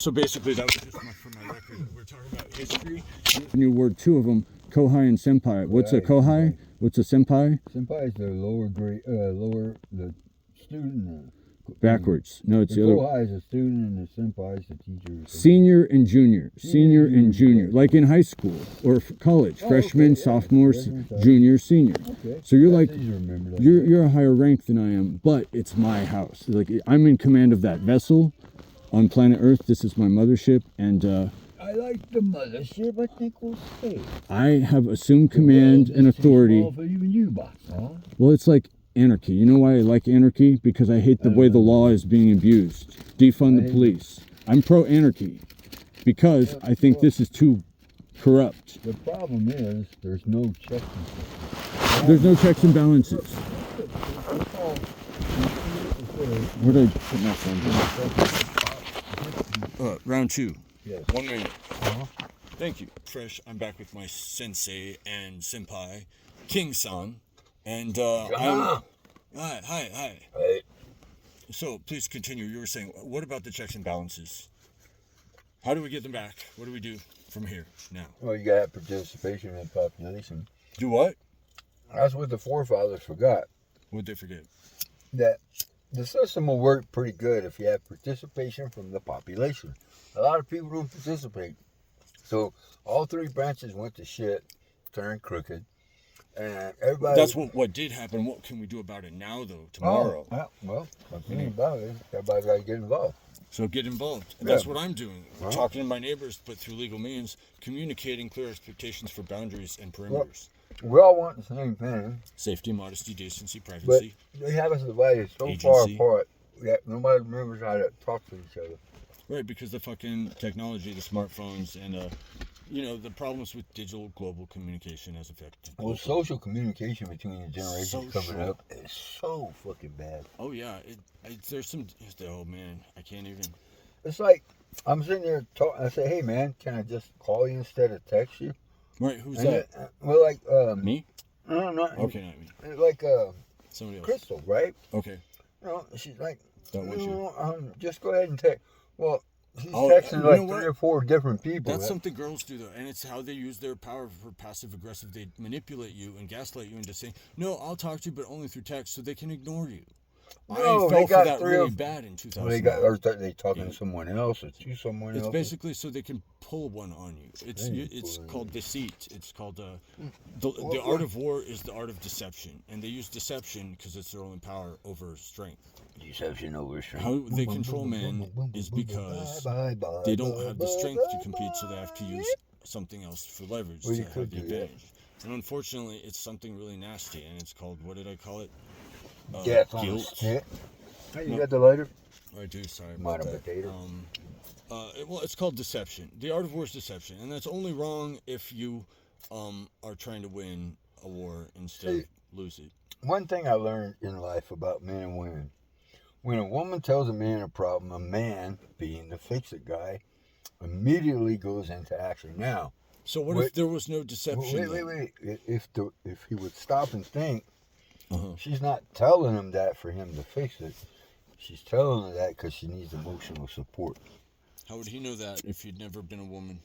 So basically, that was just for my record. We're talking about history. New word, two of them, kohai and senpai. What's a kohai? What's a senpai? Senpai is the lower grade, the student. Backwards. No, it's the other. Kohai is a student and the senpai is the teacher. Senior and junior. Senior and junior. Like in high school or college. Freshman, sophomore, junior, senior. Okay. So you're like, Remember that. you're a higher rank than I am, but it's my house. Like I'm in command of that vessel on planet Earth. This is my mothership, and I like the mothership. I think we'll stay. I have assumed command and authority. For even you, boss, huh? Well, it's like anarchy. You know why I like anarchy? Because I hate the way the law is being abused. Defund the police. I'm pro-anarchy because I think this is too corrupt. The problem is there's no checks and balances. There's no checks and balances. Where did I put my phone? Round two. Yes. 1 minute. Thank you. Fresh. I'm back with my sensei and senpai, King-san. And hi. Hey. So please continue. You were saying, what about the checks and balances? How do we get them back? What do we do from here now? Well, you got participation in the population. Do what? That's what the forefathers forgot. What'd they forget? That the system will work pretty good if you have participation from the population. A lot of people don't participate. So all three branches went to shit, turned crooked. And everybody... That's what did happen. What can we do about it now, though, tomorrow? Well, the thing about it is everybody's got to get involved. So get involved. And that's what I'm doing. Talking to my neighbors, but through legal means, communicating clear expectations for boundaries and perimeters. We all want the same thing. Safety, modesty, decency, privacy. But they have us divided so Agency. far apart that nobody remembers how to talk to each other. Right, because the fucking technology, the smartphones, and the problems with digital global communication has affected. Well, social communication between the generations coming up is so fucking bad. Oh yeah, there's some. Oh man, I can't even. It's like I'm sitting there talking. I say, "Hey man, can I just call you instead of text you?" Right, who's And that? well, like Me? No, Okay, not me. like Somebody else. Crystal, right? Okay. You know, she's like, That was you. just go ahead and text. Well, he's Oh, texting you like know what? 3 or 4 different people. That's something girls do though, and it's how they use their power for passive aggressive. They manipulate you and gaslight you into saying, "No, I'll talk to you, but only through text," so they can ignore you. No, I they fell for got that 3 really of- bad in 2000. Well, they talking to someone else or to someone else. It's basically so they can pull one on you. It's called deceit. It's called the art of war is the art of deception, and they use deception because it's their only power over strength. Deception over strength. How they control men is because they don't have the strength to compete, so they have to use something else for leverage to have the advantage. And unfortunately, it's something really nasty, and it's called, what did I call it? Death on a Guilt. stick. Hey, you got the lighter? I do, sorry about Modern that. potato. Well, it's called deception. The art of war is deception, and that's only wrong if you are trying to win a war instead of lose it. One thing I learned in life about men and women, when a woman tells a man a problem, a man, being the fix-it guy, immediately goes into action. Now, So what if there was no deception? wait. If he would stop and think, she's not telling him that for him to fix it. She's telling him that because she needs emotional support. How would he know that if he'd never been a woman?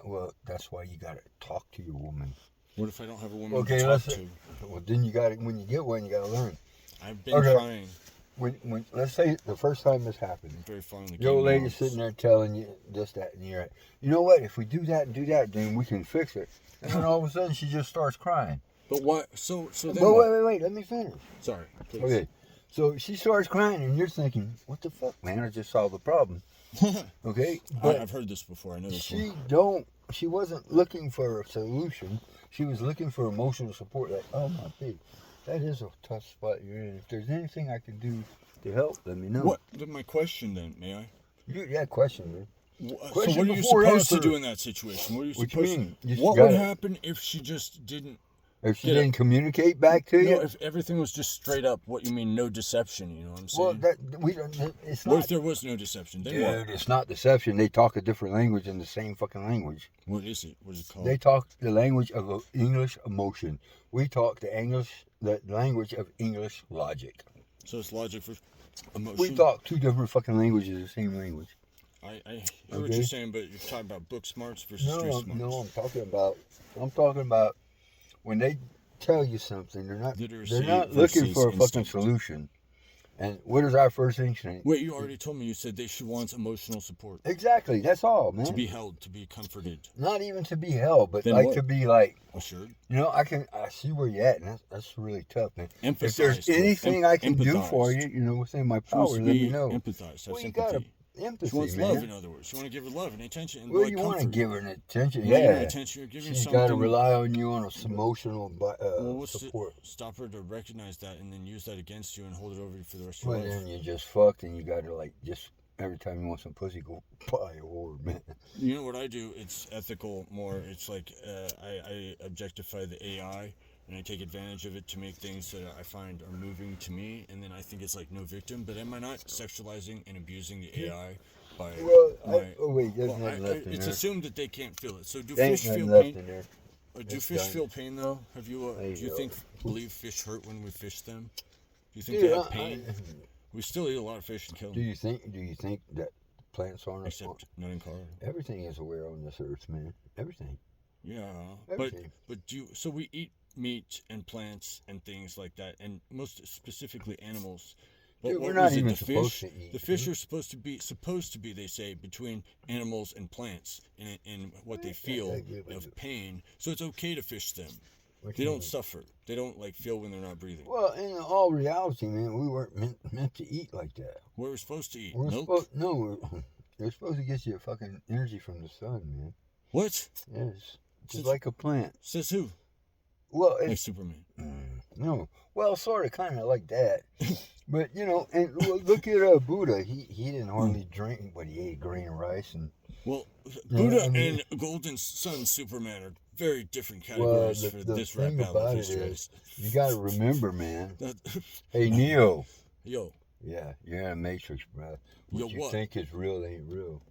Well, that's why you got to talk to your woman. What if I don't have a woman Okay, to talk to? Well, then you got to, when you get one, you got to learn. I've been trying. When let's say the first time this happened, I'm very far in the your old game lady's now. sitting there telling you this, that, and you're like, you know what? If we do that and do that, then we can fix it. And then all of a sudden, she just starts crying. But what? So then But what? wait, let me finish. Sorry. Please. Okay, so she starts crying, and you're thinking, what the fuck, man? I just solved the problem. Okay, but I've heard this before. I know this one. she wasn't looking for a solution. She was looking for emotional support. Like, oh my baby, that is a tough spot you're in. If there's anything I can do to help, let me know. What? My question then, may I? Yeah, question, man. So what are you supposed to do in that situation? What are you What supposed you mean? to? You just What would gotta- happen if she just didn't? If she didn't communicate back to you? No, if everything was just straight up. What you mean, no deception? You know what I'm saying? Well, it's What not. if there was no deception? Then Dude, what? it's not deception. They talk a different language in the same fucking language. What is it? What is it called? They talk the language of English emotion. We talk the language of English logic. So it's logic for emotion. We talk 2 different fucking languages, the same language. I hear what you're saying, but you're talking about book smarts versus street smarts. No, I'm talking about when they tell you something, they're not looking for a fucking solution. And what is our first instinct? Wait, you already told me. You said she wants emotional support. Exactly, that's all, man. To be held, to be comforted. Not even to be held, but to be assured. I see where you're at, and that's really tough, man. If there's anything I can do for you, within my power, let me know. Empathize, have sympathy. You gotta empathy, she wants man. love, in other words. She want to give her love and attention. And you want to give her attention, attention, you're giving she's got to rely on you on emotional support. Stop her to recognize that and then use that against you and hold it over you for the rest of your life. Well, then you just fucked, and you got to just every time you want some pussy, go buy a whore, man. You know what I do? It's ethical more. It's like I objectify the AI. And I take advantage of it to make things that I find are moving to me, and then I think it's like no victim. But am I not sexualizing and abusing the AI by? It's assumed that they can't feel it. So do fish feel pain? Do fish feel pain though? Have you? Do you believe fish hurt when we fish them? Do you think they have pain? We still eat a lot of fish and kill them. Do you think that plants aren't? Except not in color. Everything is aware on this earth, man. Everything. Yeah, everything. but so we eat meat and plants and things like that, and most specifically animals. But dude, we're not even supposed to eat. The fish are supposed to be, they say, between animals and plants in what they feel of pain. So it's okay to fish them. They don't suffer. They don't feel when they're not breathing. Well, in all reality, man, we weren't meant to eat like that. We're supposed to eat milk. They're supposed to get you fucking energy from the sun, man. What? Yes, just like a plant. Says who? Well, like Superman. No. Well, sort of, kind of like that. But, and look at Buddha. He didn't hardly drink, but he ate grain and rice. And well, Buddha and Golden Sun Superman are very different categories for this rap battle of history. You got to remember, man. Hey, Neo. Yo. Yeah, you're in a matrix, bro. What you think is real ain't real.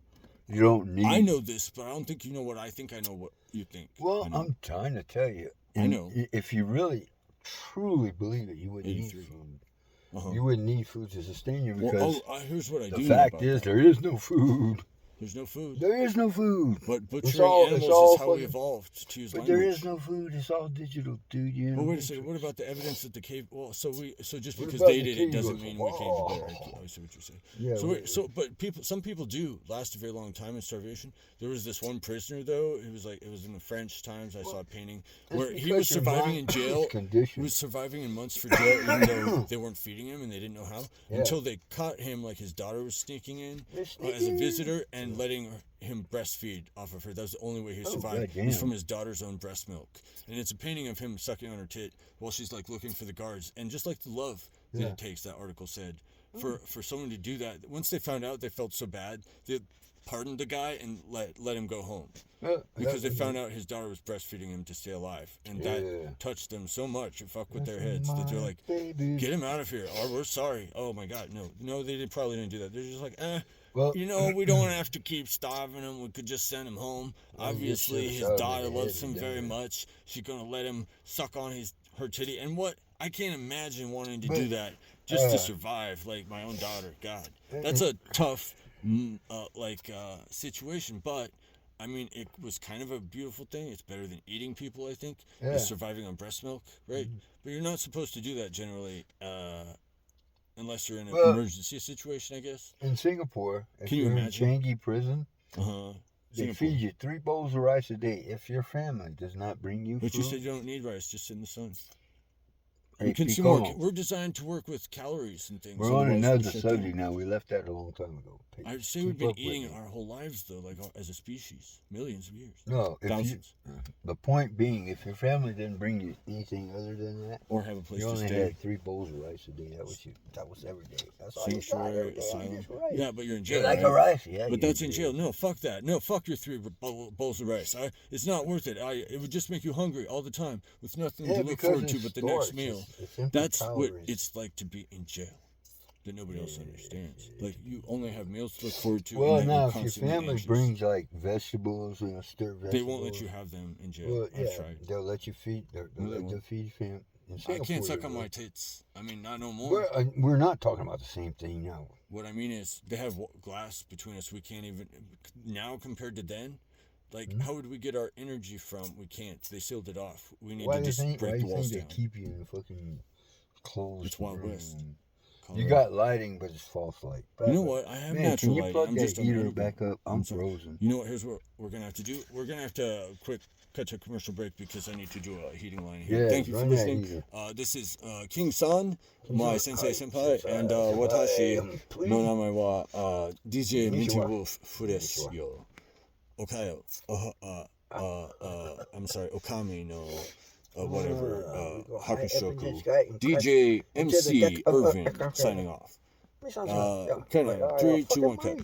You don't need... I know this, but I don't think you know what I think I know what you think. Well, I'm trying to tell you. I know. If you really, truly believe it, you wouldn't need food. You wouldn't need food to sustain you because here's what I do. The fact is, there is no food. There's no food. There is no food. But butchering animals is how we evolved to use language. But there is no food. It's all digital, dude. Well, wait a second. What about the evidence that the cave? Well, so just because they did it doesn't mean we can't do it. I see what you're saying. Yeah. But some people do last a very long time in starvation. There was this one prisoner though. It was in the French times. I saw a painting where he was surviving in jail. He was surviving in months for jail, even though they weren't feeding him and they didn't know how. Until they caught him, his daughter was sneaking in as a visitor and letting him breastfeed off of her. That was the only way he survived. It was from his daughter's own breast milk. And it's a painting of him sucking on her tit while she's looking for the guards. And just like the love that it takes, that article said, for someone to do that, once they found out, they felt so bad, they pardoned the guy and let him go home. Because they found out his daughter was breastfeeding him to stay alive. And that touched them so much, it fucked with their heads, that they're like, get him out of here, or we're sorry. Oh my God, no, they probably didn't do that. They're just well, we don't have to keep starving him. We could just send him home. Obviously, his daughter loves him very much. She's going to let him suck on her titty. And I can't imagine wanting to do that just to survive, my own daughter. God, that's a tough, situation. But, I mean, it was kind of a beautiful thing. It's better than eating people, I think. Surviving on breast milk, right? Mm-hmm. But you're not supposed to do that generally, unless you're in an emergency situation, I guess. In Singapore, if Can you you're imagine? in Changi prison, they feed you 3 bowls of rice a day if your family does not bring you food. But you said you don't need rice, just in the sun. Hey, we're designed to work with calories and things. We're on another subject now. We left that a long time ago. I'd say we've been eating it our whole lives, though, as a species, millions of years. No, thousands. The point being, if your family didn't bring you anything other than that, or have a place you to stay, only had 3 bowls of rice a day. That was every day. That's all you got every day. Yeah, but you're in jail. Like a rice, yeah. But that's in jail. No, fuck that. No, fuck your 3 bowls of rice. It's not worth it. It would just make you hungry all the time with nothing to look forward to but the next meal. That's what it's like to be in jail. That nobody else understands. You only have meals to look forward to. Well, now if your family brings vegetables, stir vegetables, they won't let you have them in jail. Well, yeah, they'll let you feed. They'll let you feed family. I can't suck on my tits. I mean, not no more. We're not talking about the same thing now. what I mean is, they have glass between us. We can't even now compared to then. Like, how would we get our energy from? We can't. They sealed it off. We need to just break the walls down. They keep you in fucking closed It's Wild West. You got lighting, but it's false light. You know what? I have natural lighting. Plug that heater back up? I'm frozen. You know what? Here's what we're gonna have to do. We're gonna have to cut to a commercial break because I need to do a heating line here. Yeah, thank you for listening. This is King San, my sensei senpai, and watashi no namae wa DJ Minty Wolf fudesu yo. Okayo. I'm sorry, Okami no whatever, Hakushoku. DJ MC Irvin signing off. 3, 2, 1, cut.